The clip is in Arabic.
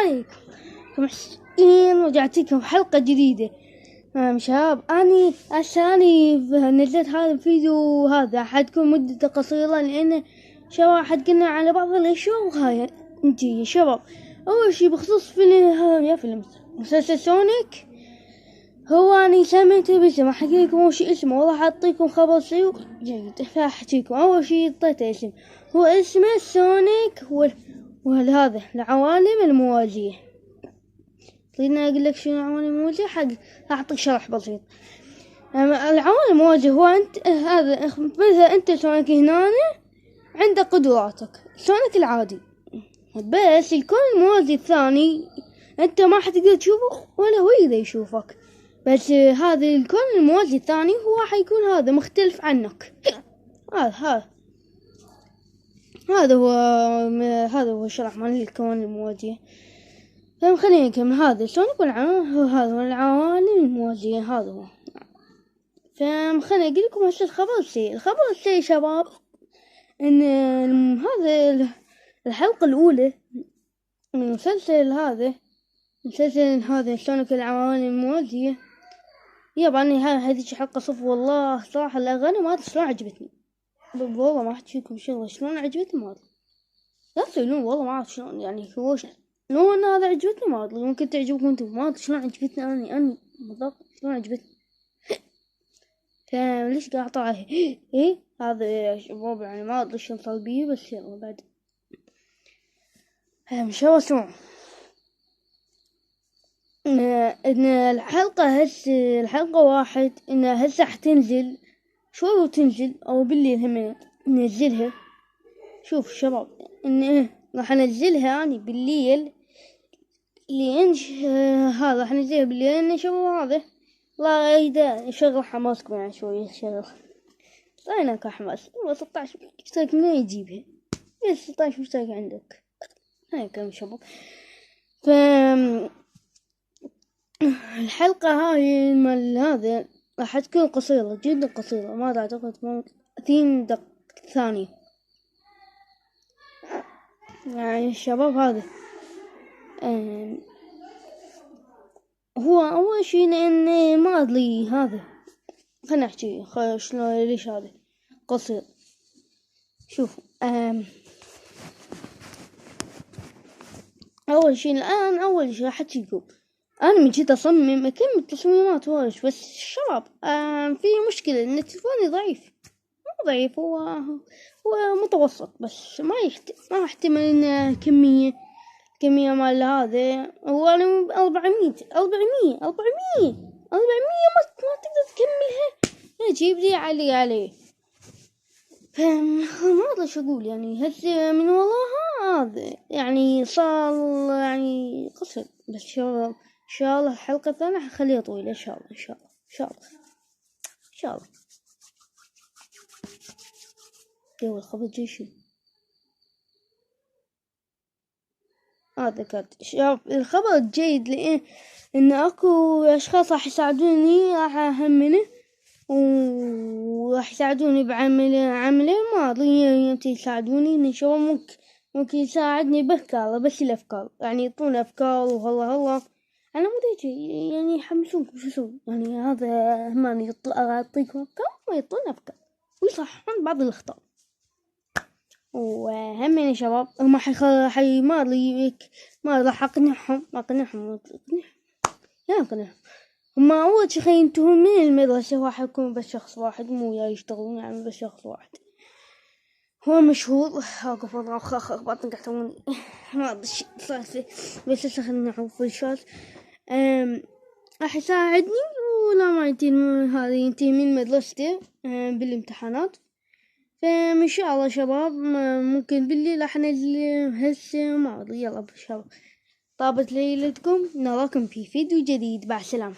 عليكم محسنين، رجعت لكم حلقة جديدة. شباب أني نزلت هذا الفيديو هذا حتكون مدته قصيرة، لأن شباب حتكلم على بعض الأشياء وهاي انتي شباب. أول شي بخصوص فيلم مسلسل سونيك، هو أنا سميته باسم، أحكي لكم أول شي اسمه، والله حاعطيكم خبر سيء جيد. فأحكيكم أول شي اعطيته اسم، هو اسمه سونيك وهذا العوالم الموازية. خليني أقول لك شنو العوالم الموازية، أعطيك شرح بسيط. العوالم الموازية هو أنت هذا مثلا أنت سونيك هنا عندك قدراتك سونيك العادي، بس الكون الموازي الثاني أنت ما حتقدر تشوفه ولا هو يقدر يشوفك، بس هذا الكون الموازي الثاني هو حيكون هذا مختلف عنك. هذا هو شرح مال الكون الموازية. خلينا نكمل. هذا سونيك والعوالم الموازية هذا هو. خليني أقول لكم هسه الخبر السيء شباب، إن هذا الحلقة الأولى من مسلسل هذا سونيك العوالم الموازية، ياباني هذه حلقة صف. والله صراحة الأغاني ما أدري شلون عجبتني، والله ما أحكيكم شغلة شلون عجبتني ما أدري، لا تسألون والله ما أعرف شلون، يعني هو شلون هذا عجبتني ما أدري، ممكن تعجبكم أنتم، ما أدري شلون عجبتني أنا بالضبط شلون عجبتني. ليش قاعد أطلع إيه هذا شباب، يعني ما أدري شلون صار بيه، بس يلا بعد مش هو اسمعوا إن الحلقة واحد إن هسه حتنزل شوي وتنزل، أو بالليل هم ننزلها. شوف شباب إن راح أنزلها أنا بالليل، لين هذا راح ننزلها بالليل. إن شباب هذا لا يدا يشغل حماسكم يعني شوي يشغل هناك حماس. 16 مشترك ما يجيبها، 16 مشترك عندك هاي كم شباب. الحلقة هاي مال هذا راح تكون قصيرة جدا قصيرة، ما أعتقد 30 ثانية يعني الشباب. هذا هو أول شي لأن ما أدري هذا، خلنا أحكي شلون ليش هذا قصير. شوفوا أول شي راح أحكيكم أنا من جيت أصمم أكمل تصميمات وايش، بس الشباب في مشكلة إن تلفوني ضعيف، مو ضعيف، هو متوسط، بس ما يحتمل إن كمية مال هذا. هو أنا 400 ما تقدر تكملها، أجيب لي عليه. ما أدري شو أقول، يعني هسه من والله هذا يعني صار يعني قصر، بس شباب إن شاء الله الحلقة الثانية حخليها طويلة إن شاء الله. يلا الخبر جاي شو هذا كانت شباب الخبر الجيد، لأن إن أكو أشخاص راح يساعدوني، راح أهمنه وراح يساعدوني بعمله ما أدري يمتى يساعدوني. إن شباب ممكن يساعدني بأفكار، بس الأفكار يعني يعطون أفكار وهلا أنا مو يعني يحمسونكم شو أسوي، يعني هذا هم يعطيكم أفكار ويعطون أفكار ويصححون بعض الأخطاء. وهم يا شباب هم ما راح أقنعهم هم أول شي ينتهون من المدرسة، راح يكون بس شخص واحد، مو يشتغلون يعني بس شخص واحد هو مشهور. أقف باطن قحتوني ما أدري شي صار فيه، بس خلنا نعوف الشات راح يساعدني ولا ما ينتهي من مدرسته بالامتحانات. فإن شاء الله شباب ممكن بالليل راح أنزل هسه ما أدري. يلا شباب طابت ليلتكم، نراكم في فيديو جديد، مع السلامة.